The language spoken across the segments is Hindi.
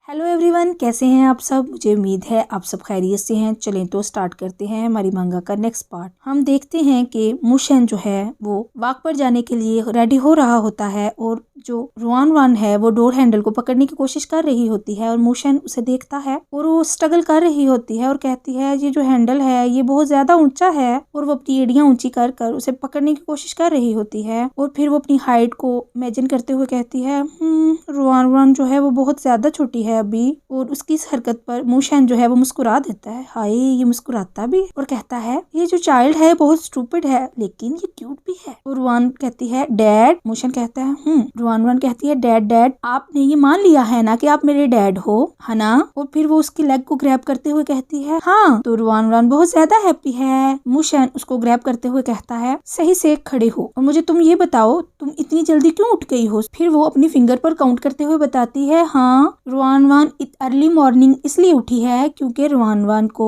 हेलो एवरीवन, कैसे हैं आप सब। मुझे उम्मीद है आप सब खैरियत से हैं। चलें तो स्टार्ट करते हैं हमारी मांगा का नेक्स्ट पार्ट। हम देखते हैं कि मुशन जो है वो वाक पर जाने के लिए रेडी हो रहा होता है और जो रुआन वान है वो डोर हैंडल को पकड़ने की कोशिश कर रही होती है और मुशन उसे देखता है और वो स्ट्रगल कर रही होती है और कहती है ये जो हैंडल है ये बहुत ज्यादा ऊंचा है और वो अपनी एड़ियां ऊंची कर कर उसे पकड़ने की कोशिश कर रही होती है और फिर वो अपनी हाइट को इमेजिन करते हुए कहती है रुआन वान जो है वो बहुत ज्यादा छोटी है अभी। और उसकी इस हरकत पर मुशन जो है वो मुस्कुरा देता है। हाय, ये मुस्कुराता भी और कहता है ये जो चाइल्ड है बहुत स्टूपिड है लेकिन ये क्यूट भी है। और रुआन कहती है डैड। मुशन कहता है रुआन कहती है डैड डैड आपने ये मान लिया है ना कि आप मेरे डैड हो, है ना। और फिर वो उसकी लेग को ग्रैब करते हुए कहती है हाँ। तो रुआन बहुत ज्यादा हैप्पी है। मुशन उसको ग्रैब करते हुए कहता है सही से खड़े हो और मुझे तुम ये बताओ तुम इतनी जल्दी क्यों उठ गई हो। फिर वो अपनी फिंगर पर काउंट करते हुए बताती है हाँ रुआन अर्ली मॉर्निंग इसलिए उठी है क्योंकि रुआन को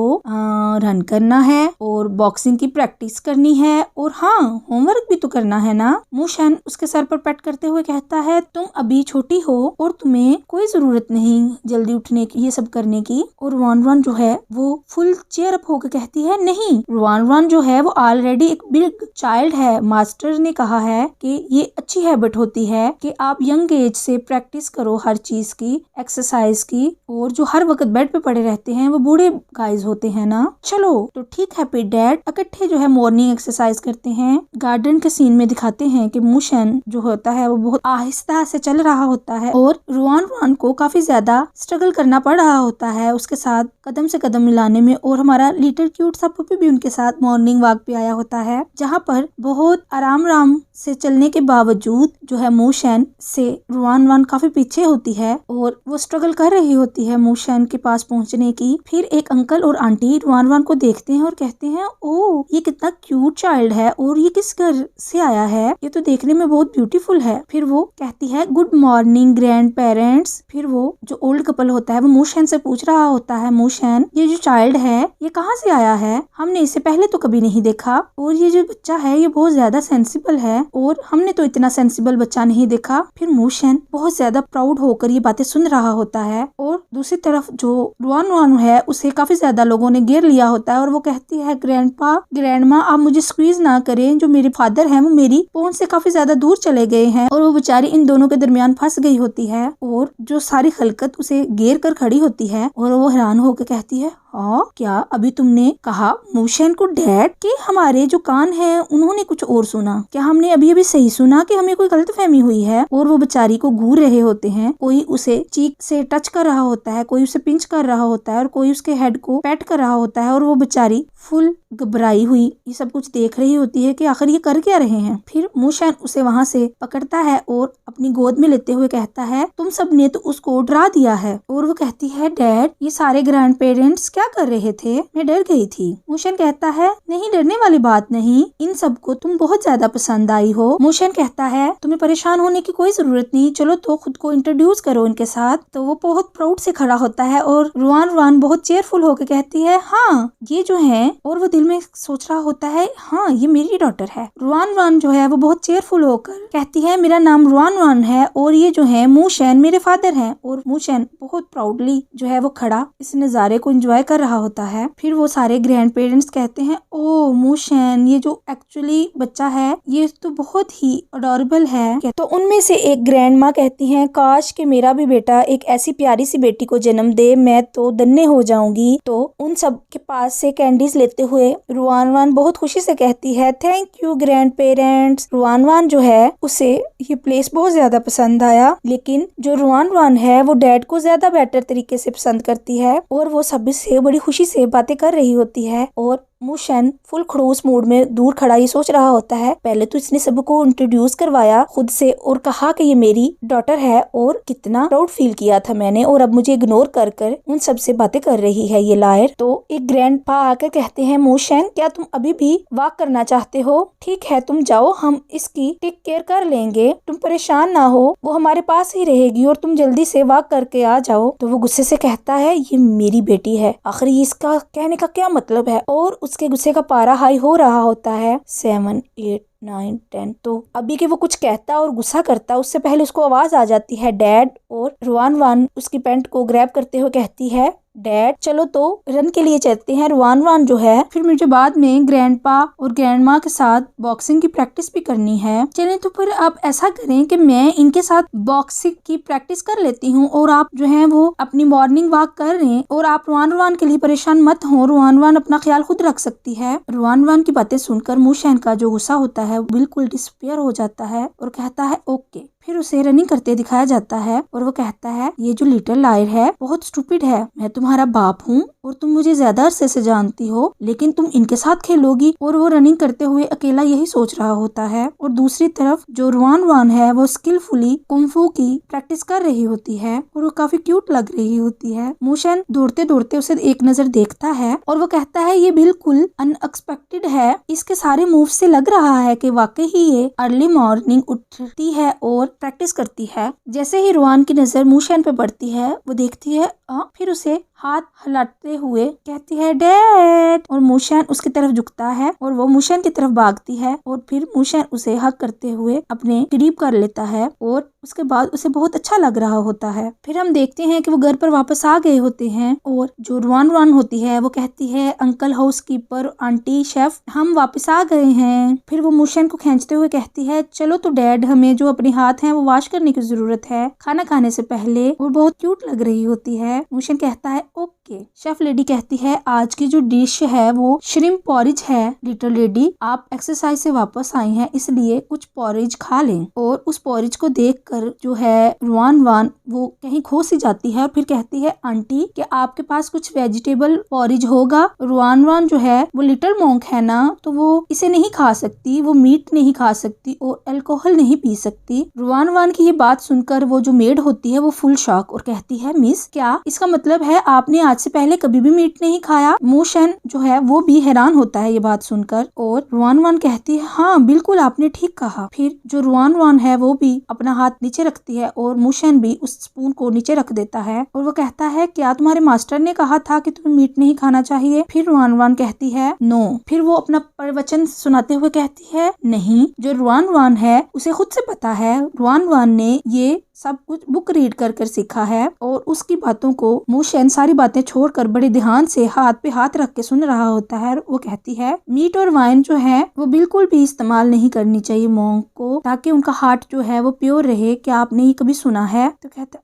रन करना है और बॉक्सिंग की प्रैक्टिस करनी है और हाँ होमवर्क भी तो करना है ना। मुशन उसके सर पर पैट करते हुए कहता है तुम अभी छोटी हो और तुम्हें कोई जरूरत नहीं जल्दी उठने की, ये सब करने की। और रुआन जो है वो फुल चेयर अप होकर कहती है नहीं, रुआन जो है वो ऑलरेडी एक बिग चाइल्ड है। मास्टर ने कहा है कि ये अच्छी हैबिट होती है कि आप यंग एज से प्रैक्टिस करो हर चीज की, एक्सरसाइज की। और जो हर वक्त बेड पे पड़े रहते हैं वो बूढ़े गाइज होते हैं ना। चलो तो ठीक है पे डैड इकट्ठे जो है मॉर्निंग एक्सरसाइज करते हैं। गार्डन के सीन में दिखाते हैं कि मुशन जो होता है वो बहुत आहिस्ता से चल रहा होता है और रुआन को काफी ज्यादा स्ट्रगल करना पड़ रहा होता है उसके साथ कदम से कदम मिलाने में। और हमारा लिटिल क्यूट सा पुप्पी भी उनके साथ मॉर्निंग वॉक पे आया होता है जहाँ पर बहुत आराम से चलने के बावजूद जो है मुशन से रुआन काफी पीछे होती है और वो स्ट्रगल कर रही होती है मुशन के पास पहुंचने की। फिर एक अंकल और आंटी रुआन को देखते हैं और कहते हैं ओ ये कितना क्यूट चाइल्ड है और ये किस घर से आया है, ये तो देखने में बहुत ब्यूटीफुल है। फिर वो कहती है गुड मॉर्निंग ग्रैंड पेरेंट्स। फिर वो जो ओल्ड कपल होता है वो मुशन से पूछ रहा होता है मुशन ये जो चाइल्ड है ये कहाँ से आया है, हमने इसे पहले तो कभी नहीं देखा और ये जो बच्चा है ये बहुत ज्यादा सेंसिबल है और हमने तो इतना सेंसिबल बच्चा नहीं देखा। फिर मुशन बहुत ज्यादा प्राउड होकर ये बातें सुन रहा होता है और दूसरी तरफ जो रुआन है उसे काफी ज्यादा लोगों ने घेर लिया होता है और वो कहती है ग्रैंडपा ग्रैंडमा आप मुझे स्क्वीज ना करें, जो मेरे फादर हैं वो मेरी पहुंच से काफी ज्यादा दूर चले गए हैं। और वो बेचारी इन दोनों के दरमियान फंस गई होती है और जो सारी खलकत उसे घेर कर खड़ी होती है और वो हैरान होकर कहती है हाँ क्या अभी तुमने कहा मुशन को डैड कि हमारे जो कान है उन्होंने कुछ और सुना, क्या हमने अभी अभी सही सुना कि हमें कोई गलतफहमी हुई है। और वो बेचारी को घूर रहे होते हैं, कोई उसे चीक से टच कर रहा होता है, कोई उसे पिंच कर रहा होता है और कोई उसके हेड को पैट कर रहा होता है और वो बेचारी फुल घबराई हुई ये सब कुछ देख रही होती है कि आखिर ये कर क्या रहे हैं। फिर मुशन उसे वहाँ से पकड़ता है और अपनी गोद में लेते हुए कहता है तुम सब ने तो उसको डरा दिया है। और वो कहती है डैड ये सारे ग्रैंड पेरेंट्स क्या कर रहे थे, मैं डर गई थी। मुशन कहता है नहीं डरने वाली बात नहीं, इन सबको तुम बहुत ज्यादा पसंद आई हो। मुशन कहता है तुम्हें परेशान होने की कोई जरूरत नहीं, चलो तो खुद को इंट्रोड्यूस करो इनके साथ। तो वो बहुत प्राउड से खड़ा होता है और रुआन बहुत चेयरफुल होकर कहती है हाँ ये जो है। और वो दिल में सोच रहा होता है हाँ ये मेरी डॉटर है। रुआन जो है वो बहुत चेयरफुल होकर कहती है मेरा नाम रुआन है और ये जो है मुशन मेरे फादर हैं। और मुशन बहुत प्राउडली जो है वो खड़ा इस नज़ारे को एंजॉय कर रहा होता है। फिर वो सारे ग्रैंड पेरेंट्स कहते हैं ओ मुशन ये जो एक्चुअली बच्चा है ये तो बहुत ही अडोरेबल है। तो उनमें से एक ग्रैंड माँ कहती है काश कि मेरा भी बेटा एक ऐसी प्यारी सी बेटी को जन्म दे, मैं तो धन्य हो जाऊंगी। तो उन सब के पास से कैंडीज लेते हुए रुआन बहुत खुशी से कहती है thank you grand parents. Ruan जो है उसे ये प्लेस बहुत ज्यादा पसंद आया, लेकिन जो रुआन है वो डैड को ज्यादा बेटर तरीके से पसंद करती है और वो सभी से बड़ी खुशी से बातें कर रही होती है। और मुशन फुल खड़ूस मूड में दूर खड़ा ये सोच रहा होता है पहले तो इसने सबको इंट्रोड्यूस करवाया खुद से और कहा कि ये मेरी डॉटर है और कितना प्राउड फील किया था मैंने, और अब मुझे इग्नोर कर कर उन सब से बातें कर रही है ये लायर। तो एक ग्रैंड पा आकर कहते हैं मुशन क्या तुम अभी भी वॉक करना चाहते हो, ठीक है तुम जाओ हम इसकी टेक केयर कर लेंगे, तुम परेशान ना हो, वो हमारे पास ही रहेगी और तुम जल्दी से वॉक करके आ जाओ। तो वो गुस्से से कहता है ये मेरी बेटी है, आखिर इसका कहने का क्या मतलब है। और उसके गुस्से का पारा हाई हो रहा होता है। 7, 8, 9, 10। तो अभी के वो कुछ कहता और गुस्सा करता उससे पहले उसको आवाज आ जाती है डैड, और रुआन वान उसकी पैंट को ग्रैब करते हुए कहती है डैड चलो तो रन के लिए चलते हैं। रुआन वान जो है फिर मुझे बाद में ग्रैंडपा और ग्रैंडमा के साथ बॉक्सिंग की प्रैक्टिस भी करनी है। चलें तो फिर आप ऐसा करें कि मैं इनके साथ बॉक्सिंग की प्रैक्टिस कर लेती हूँ और आप जो है वो अपनी मॉर्निंग वॉक कर रहे हैं, और आप रुआन वान के लिए परेशान मत हो, रुआन वान अपना ख्याल खुद रख सकती है। रुआन वान की बातें सुनकर मूशेन का जो गुस्सा होता है वो बिल्कुल डिसअपीयर हो जाता है और कहता है ओके। फिर उसे रनिंग करते दिखाया जाता है और वो कहता है ये जो लिटिल लायर है बहुत स्टूपिड है, मैं तुम्हारा बाप हूँ और तुम मुझे ज्यादा अरसे से जानती हो, लेकिन तुम इनके साथ खेलोगी। और वो रनिंग करते हुए अकेला यही सोच रहा होता है। और दूसरी तरफ जो रुआन वान है वो स्किलफुली कुंफू की प्रैक्टिस कर रही होती है और वो काफी क्यूट लग रही होती है। मूशन दौड़ते दौड़ते उसे एक नजर देखता है और वो कहता है ये बिल्कुल अनएक्सपेक्टेड है, इसके सारे मूव से लग रहा है कि वाकई ही ये अर्ली मॉर्निंग उठती है और प्रैक्टिस करती है। जैसे ही रुआन की नजर मूशन पे पड़ती है वो देखती है फिर उसे हाथ हिलाते हुए कहती है डैड, और मूशन उसकी तरफ झुकता है और वो मूशन की तरफ भागती है और फिर मूशन उसे हग करते हुए अपने करीब कर लेता है और उसके बाद उसे बहुत अच्छा लग रहा होता है। फिर हम देखते हैं कि वो घर पर वापस आ गए होते हैं और जो रुआन वान होती है वो कहती है अंकल हाउसकीपर, आंटी, शेफ, हम वापस आ गए हैं। फिर वो मूशन को खींचते हुए कहती है चलो तो डैड, हमें जो अपने हाथ हैं वो वॉश करने की जरूरत है खाना खाने से पहले। और बहुत क्यूट लग रही होती है। मूशन कहता है ओके। शेफ लेडी कहती है आज की जो डिश है वो श्रिम्प पॉरिज है लिटिल लेडी, आप एक्सरसाइज से वापस आई हैं इसलिए कुछ पॉरिज खा लें। और उस पॉरिज को देखकर जो है रुआन वान वो कहीं खो सी जाती है और फिर कहती है आंटी कि आपके पास कुछ वेजिटेबल पॉरिज होगा। रुआन वान जो है वो लिटिल मॉन्क है ना, तो वो इसे नहीं खा सकती, वो मीट नहीं खा सकती और अल्कोहल नहीं पी सकती। रुआन वान की ये बात सुनकर वो जो मेड होती है वो फुल शॉक और कहती है मिस, क्या इसका मतलब है आपने आज से पहले कभी भी मीट नहीं खाया? मूशन जो है वो भी हैरान होता है ये बात सुनकर और रुआन वान कहती है हाँ बिल्कुल आपने ठीक कहा। फिर जो रुआन वान है वो भी अपना हाथ नीचे रखती है और मूशन भी उस स्पून को नीचे रख देता है और वो कहता है क्या तुम्हारे मास्टर ने कहा था कि तुम्हें मीट नहीं खाना चाहिए? फिर रुआन वान कहती है नो। फिर वो अपना प्रवचन सुनाते हुए कहती है नहीं, जो रुआन वान है उसे खुद से पता है, रुआन वान ने ये सब कुछ बुक रीड कर कर सीखा है। और उसकी बातों को मूशन सारी बातें छोड़कर बड़े ध्यान से हाथ पे हाथ रख के सुन रहा होता है। वो कहती है मीट और वाइन जो है वो बिल्कुल भी इस्तेमाल नहीं करनी चाहिए मॉन्क को, ताकि उनका हार्ट जो है वो प्योर रहे। क्या आपने ये कभी सुना है? तो कहता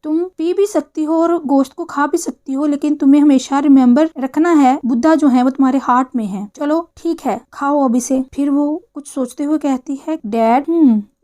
तुम पी भी सकती हो और गोश्त को खा भी सकती हो, लेकिन तुम्हें हमेशा रिमेम्बर रखना है बुद्धा जो है वो तुम्हारे हार्ट में है। चलो ठीक है खाओ अब इसे। फिर वो कुछ सोचते हुए कहती है डैड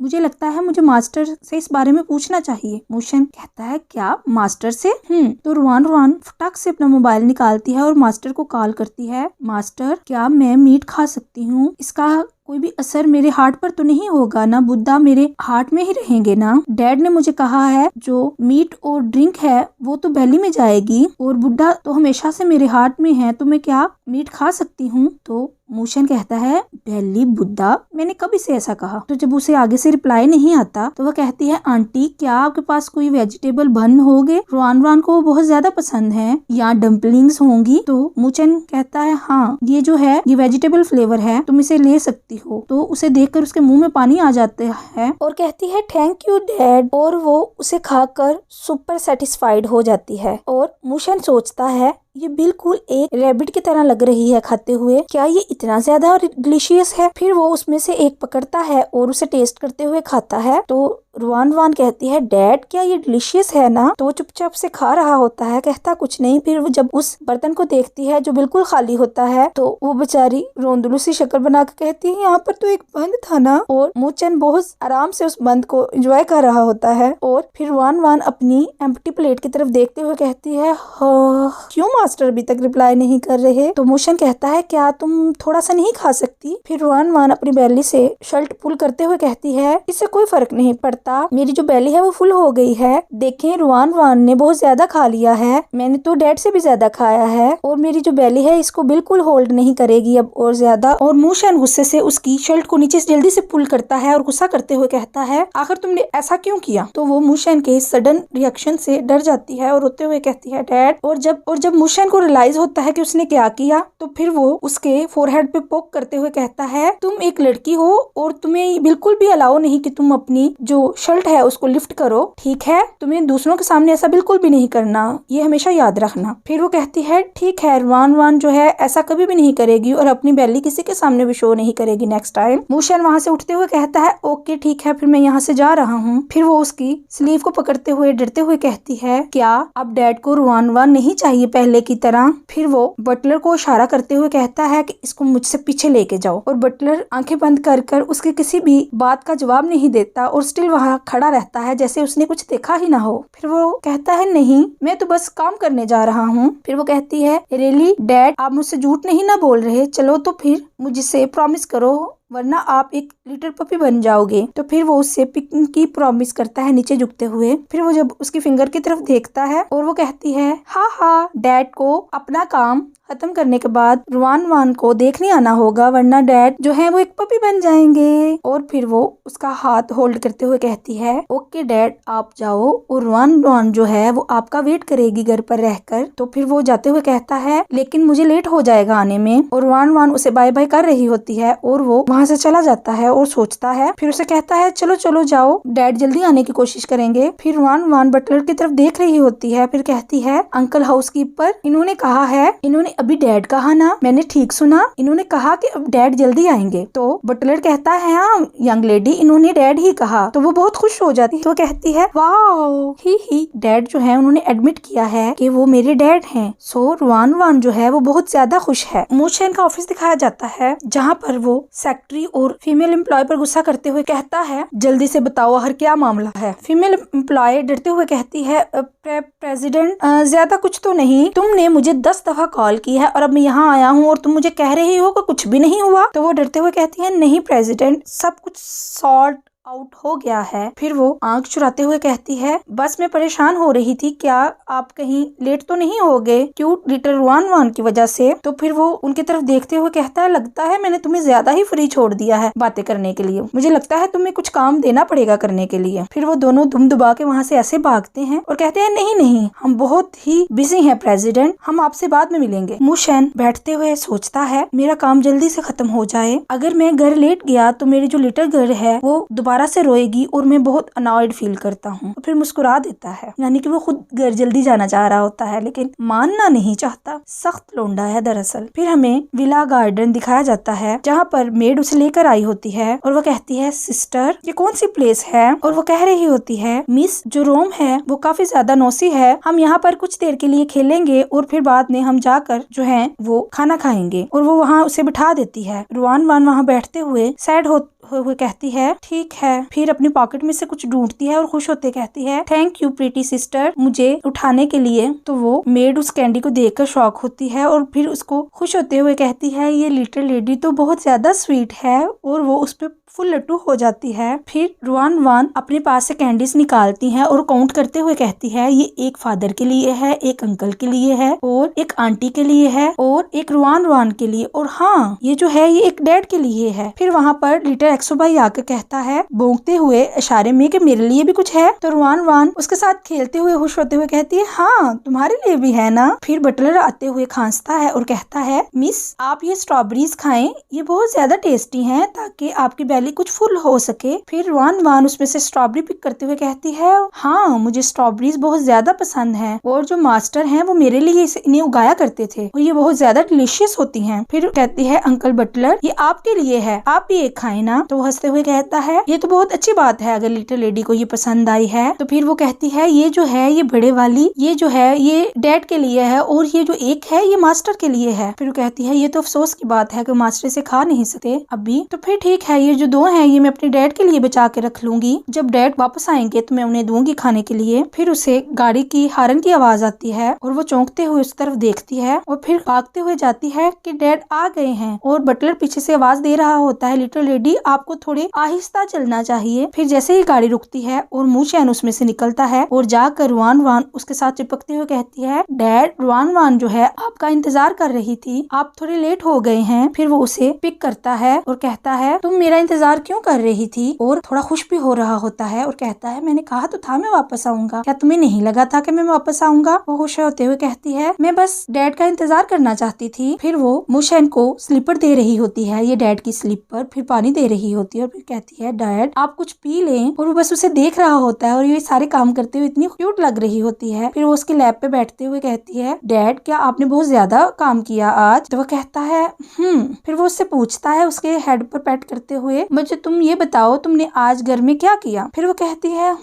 मुझे लगता है मुझे मास्टर से इस बारे में पूछना चाहिए। मूशन कहता है क्या मास्टर से? तो रुआन फटाक से अपना मोबाइल निकालती है और मास्टर को कॉल करती है। मास्टर क्या मैं मीट खा सकती हूँ? इसका कोई भी असर मेरे हार्ट पर तो नहीं होगा ना? बुद्धा मेरे हार्ट में ही रहेंगे ना? डैड ने मुझे कहा है जो मीट और ड्रिंक है वो तो बेली में जाएगी और बुद्धा तो हमेशा से मेरे हार्ट में है, तो मैं क्या मीट खा सकती हूँ? तो मूशन कहता है बेली बुद्धा, मैंने कब इसे ऐसा कहा? तो जब उसे आगे से रिप्लाई नहीं आता तो वह कहती है आंटी क्या आपके पास कोई वेजिटेबल बन होंगे? रुआन वान को बहुत ज्यादा पसंद है, या डम्पलिंग्स होंगी? तो मूशन कहता है हाँ ये जो है ये वेजिटेबल फ्लेवर है, तुम इसे ले सकती हो। तो उसे देखकर उसके मुंह में पानी आ जाता है और कहती है थैंक यू डैड, और वो उसे खाकर सुपर सेटिस्फाइड हो जाती है। और मूशन सोचता है ये बिल्कुल एक रैबिट की तरह लग रही है खाते हुए, क्या ये इतना ज्यादा डिलीशियस है? फिर वो उसमें से एक पकड़ता है और उसे टेस्ट करते हुए खाता है। तो रुआन वान कहती है डैड क्या ये डिलीशियस है ना? तो वो चुपचाप से खा रहा होता है, कहता कुछ नहीं। फिर वो जब उस बर्तन को देखती है जो बिल्कुल खाली होता है तो वो बेचारी रोंदलू सी शक्ल बना के कहती है यहाँ पर तो एक बंद था ना। और मूचन बहुत आराम से उस बंद को एंजॉय कर रहा होता है। और फिर रुआन वान अपनी एम्प्टी प्लेट की तरफ देखते हुए कहती है क्यों मास्टर अभी तक रिप्लाई नहीं कर रहे? तो मूशन कहता है क्या तुम थोड़ा सा नहीं खा सकती? फिर रुआन वान अपनी बेली से शर्ट पुल करते हुए कहती है इससे कोई फर्क नहीं पड़ता, कहता, मेरी जो बेली है वो फुल हो गई है, देखें रुआन वान ने बहुत ज्यादा खा लिया है, मैंने तो डैड से भी ज्यादा खाया है और मेरी जो बेली है इसको बिल्कुल होल्ड नहीं करेगी अब और ज्यादा। और मूशन गुस्से से उसकी शर्ट को नीचे से जल्दी से पुल करता है और गुस्सा करते हुए कहता है, आखिर तुमने ऐसा क्यों किया? तो वो मूशन के सडन रिएक्शन से डर जाती है और रोते हुए कहती है, डैड। और जब मूशन को रियलाइज होता है कि उसने क्या किया, तो फिर वो उसके फोरहेड पे पोक करते हुए कहता है, तुम एक लड़की हो और तुम्हें बिल्कुल भी अलाउ नहीं कि तुम अपनी जो शर्ट है उसको लिफ्ट करो, ठीक है? तुम्हें दूसरों के सामने ऐसा बिल्कुल भी नहीं करना, ये हमेशा याद रखना। फिर वो कहती है, ठीक है, रुआन वान जो है ऐसा कभी भी नहीं करेगी और अपनी बेली किसी के सामने भी शो नहीं करेगी नेक्स्ट टाइम। मूशन वहाँ से उठते हुए कहता है, ओके ठीक है, फिर मैं यहाँ से जा रहा हूँ। फिर वो उसकी स्लीव को पकड़ते हुए डरते हुए कहती है, क्या अब डैड को रुआन वान नहीं चाहिए पहले की तरह? फिर वो बटलर को इशारा करते हुए कहता है कि इसको मुझसे पीछे लेके जाओ। और बटलर आंखें बंद कर कर उसके किसी भी बात का जवाब नहीं देता और स्टिल वहाँ खड़ा रहता है जैसे उसने कुछ देखा ही ना हो। फिर वो कहता है, नहीं, मैं तो बस काम करने जा रहा हूँ। फिर वो कहती है, रियली डैड, आप मुझसे झूठ नहीं ना बोल रहे? चलो तो फिर मुझसे प्रॉमिस करो, वरना आप एक लिटिल पपी बन जाओगे। तो फिर वो उससे पिकिंग की प्रॉमिस करता है नीचे झुकते हुए। फिर वो जब उसकी फिंगर की तरफ देखता है और वो कहती है, हाँ, डैड को अपना काम खत्म करने के बाद रुआन वान को देखने आना होगा, वरना डैड जो है वो एक पपी बन जाएंगे। और फिर वो उसका हाथ होल्ड करते हुए कहती है, ओके डैड, आप जाओ और रुआन वान जो है वो आपका वेट करेगी घर पर रहकर। तो फिर वो जाते हुए कहता है, लेकिन मुझे लेट हो जाएगा आने में। और रुआन वान उसे बाय बाय कर रही होती है और वो वहाँ से चला जाता है और सोचता है। फिर उसे कहता है, चलो चलो जाओ, डैड जल्दी आने की कोशिश करेंगे। फिर रुआन वान बटलर की तरफ देख रही होती है। फिर कहती है, अंकल हाउसकीपर, इन्होंने कहा है, इन्होंने अभी डैड कहा ना? मैंने ठीक सुना? इन्होंने कहा कि अब डैड जल्दी आएंगे। तो बटलर कहता है, हाँ यंग लेडी, इन्होंने डैड ही कहा। तो वो बहुत खुश हो जाती है। तो कहती है, वाओ, ही डैड जो है उन्होंने एडमिट किया है कि वो मेरे डैड हैं। सो रुआन वान जो है वो बहुत ज्यादा खुश है। मूशन का ऑफिस दिखाया जाता है जहाँ पर वो सेक्रेटरी और फीमेल एम्प्लॉय पर गुस्सा करते हुए कहता है, जल्दी से बताओ आखिर क्या मामला है? फीमेल एम्प्लॉय डरते हुए कहती है, प्रेसिडेंट, ज्यादा कुछ तो नहीं, तुमने मुझे 10 दफा कॉल की है और अब मैं यहाँ आया हूँ और तुम मुझे कह रही हो कि कुछ भी नहीं हुआ। तो वो डरते हुए कहती है, नहीं प्रेसिडेंट, सब कुछ सॉर्ट आउट हो गया है। फिर वो आंख चुराते हुए कहती है, बस मैं परेशान हो रही थी, क्या आप कहीं लेट तो नहीं हो गए क्यूट लिटिल रुआन वान की वजह से? तो फिर वो उनकी तरफ देखते हुए कहता है, लगता है मैंने तुम्हें ज्यादा ही फ्री छोड़ दिया है बातें करने के लिए, मुझे लगता है तुम्हें कुछ काम देना पड़ेगा करने के लिए। फिर वो दोनों दुम दुबा के वहाँ से ऐसे भागते हैं और कहते हैं, नहीं नहीं, हम बहुत ही बिजी हैं प्रेसिडेंट, हम आपसे बाद में मिलेंगे। मूशन बैठते हुए सोचता है, मेरा काम जल्दी से खत्म हो जाए, अगर मैं घर लेट गया तो मेरी जो लिटिल गर्ल है वो दोबारा से रोएगी और मैं बहुत अनॉयड फील करता हूँ। फिर मुस्कुरा देता है, यानी कि वो खुद घर जल्दी जाना चाह रहा होता है लेकिन मानना नहीं चाहता। सख्त लोंडा है दरअसल। फिर हमें विला गार्डन दिखाया जाता है जहाँ पर मेड उसे लेकर आई होती है और वो कहती है, सिस्टर ये कौन सी प्लेस है? और वो कह रही होती है, मिस जो रूम है वो काफी ज्यादा नौसी है, हम यहाँ पर कुछ देर के लिए खेलेंगे और फिर बाद में हम जाकर जो है वो खाना खाएंगे। और वो वहाँ उसे बिठा देती है। रुआन वान वहाँ बैठते हुए सैड हुए कहती है, ठीक है। फिर अपनी पॉकेट में से कुछ ढूंढती है और खुश होते कहती है, थैंक यू प्रीटी सिस्टर मुझे उठाने के लिए। तो वो मेड उस कैंडी को देखकर शॉक होती है और फिर उसको खुश होते हुए कहती है, ये लिटिल लेडी तो बहुत ज्यादा स्वीट है, और वो उस पर फुल लट्टू हो जाती है। फिर रुआन वान अपने पास से कैंडीज निकालती है और काउंट करते हुए कहती है, ये एक फादर के लिए है, एक अंकल के लिए है और एक आंटी के लिए है और एक रुआन वान के लिए, और हाँ ये जो है ये एक डैड के लिए है। फिर वहाँ पर लिटिल एक्सो भाई आकर कहता है भौंकते हुए इशारे में कि मेरे लिए भी कुछ है। तो रुआन वान उसके साथ खेलते हुए खुश होते हुए कहती है, हाँ तुम्हारे लिए भी है ना। फिर बटलर आते हुए खांसता है और कहता है, मिस आप ये स्ट्रॉबेरीज खाएं, ये बहुत ज्यादा टेस्टी हैं, ताकि आपकी बेली कुछ फुल हो सके। फिर रुआन वान उसमें से स्ट्रॉबेरी पिक करते हुए कहती है, हाँ मुझे स्ट्रॉबेरीज बहुत ज्यादा पसंद है और जो मास्टर हैं वो मेरे लिए इन्हें उगाया करते थे और ये बहुत ज्यादा डिलीशियस होती हैं। फिर कहती है, अंकल बटलर ये आपके लिए है, आप भी एक खाएं ना। तो हंसते हुए कहता है, ये तो बहुत अच्छी बात है अगर लिटिल लेडी को ये पसंद आई है। तो फिर वो कहती है, ये जो है ये बड़े वाली ये जो है ये डैड के लिए है और ये जो एक है ये मास्टर के लिए है। फिर वो कहती है, ये तो अफसोस की बात है कि मास्टर से खा नहीं सकते अभी। तो फिर ठीक है, ये जो दो हैं ये मैं अपने डैड के लिए बचा के रख लूंगी, जब डैड वापस आएंगे तो मैं उन्हें दूंगी खाने के लिए। फिर उसे गाड़ी की हॉर्न की आवाज आती है और वो चौंकते हुए उस तरफ देखती है और फिर भागते हुए जाती है कि डैड आ गए हैं। और बटलर पीछे से आवाज दे रहा होता है, लिटिल लेडी आपको थोड़े आहिस्ता चलना चाहिए। फिर जैसे ही गाड़ी रुकती है और मूशेन उसमें से निकलता है और जाकर रुआन वान उसके साथ चिपकते हुए कहती है, डैड रुआन वान जो है आपका इंतजार कर रही थी, आप थोड़े लेट हो गए हैं। फिर वो उसे पिक करता है और कहता है तुम मेरा इंतजार क्यों कर रही थी, और थोड़ा खुश भी हो रहा होता है और कहता है मैंने कहा तो था मैं वापस आऊंगा, क्या तुम्हें नहीं लगा था कि मैं वापस आऊंगा। वो खुश होते हुए कहती है मैं बस डैड का इंतजार करना चाहती थी। फिर वो मूशेन को स्लीपर दे रही होती है, ये डैड की स्लीपर, फिर पानी दे रही होती है और फिर कहती है डैड आप कुछ पी लें। और वो बस उसे देख रहा होता है और ये सारे काम करते हुए इतनी क्यूट लग रही होती है। फिर वो उसके लैब पे बैठते हुए कहती है डैड क्या आपने बहुत ज्यादा काम किया आज। तो वो कहता है फिर वो उससे पूछता है उसके हेड पर पैट करते हुए, मुझे तुम ये बताओ तुमने आज घर में क्या किया। फिर वो कहती है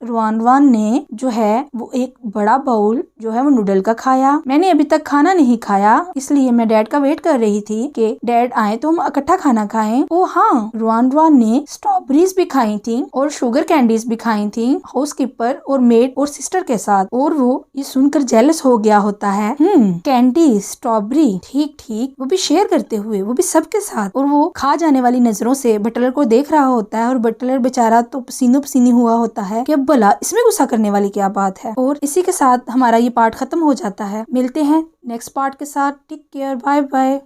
रुआन वान ने जो है वो एक बड़ा बाउल जो है वो नूडल का खाया, मैंने अभी तक खाना नहीं खाया इसलिए मैं डैड का वेट कर रही थी कि डैड आए तो हम इकट्ठा खाना खाएं। ओ हाँ, रुआन वान ने स्ट्रॉबेरीज भी खाई थी और शुगर कैंडीज भी खाई थी हाउसकीपर और मेड और सिस्टर के साथ, और वो ये सुनकर जेलस हो गया होता है। कैंडी स्ट्रॉबेरी ठीक ठीक, वो भी शेयर करते हुए, वो भी सबके साथ। और वो खा जाने वाली नजरों से बटलर को देख रहा होता है और बटलर बेचारा तो पसीनो पसीनी हुआ होता है कि अब भला इसमें गुस्सा करने वाली क्या बात है। और इसी के साथ हमारा ये पार्ट खत्म हो जाता है। मिलते हैं नेक्स्ट पार्ट के साथ। Take care, bye bye.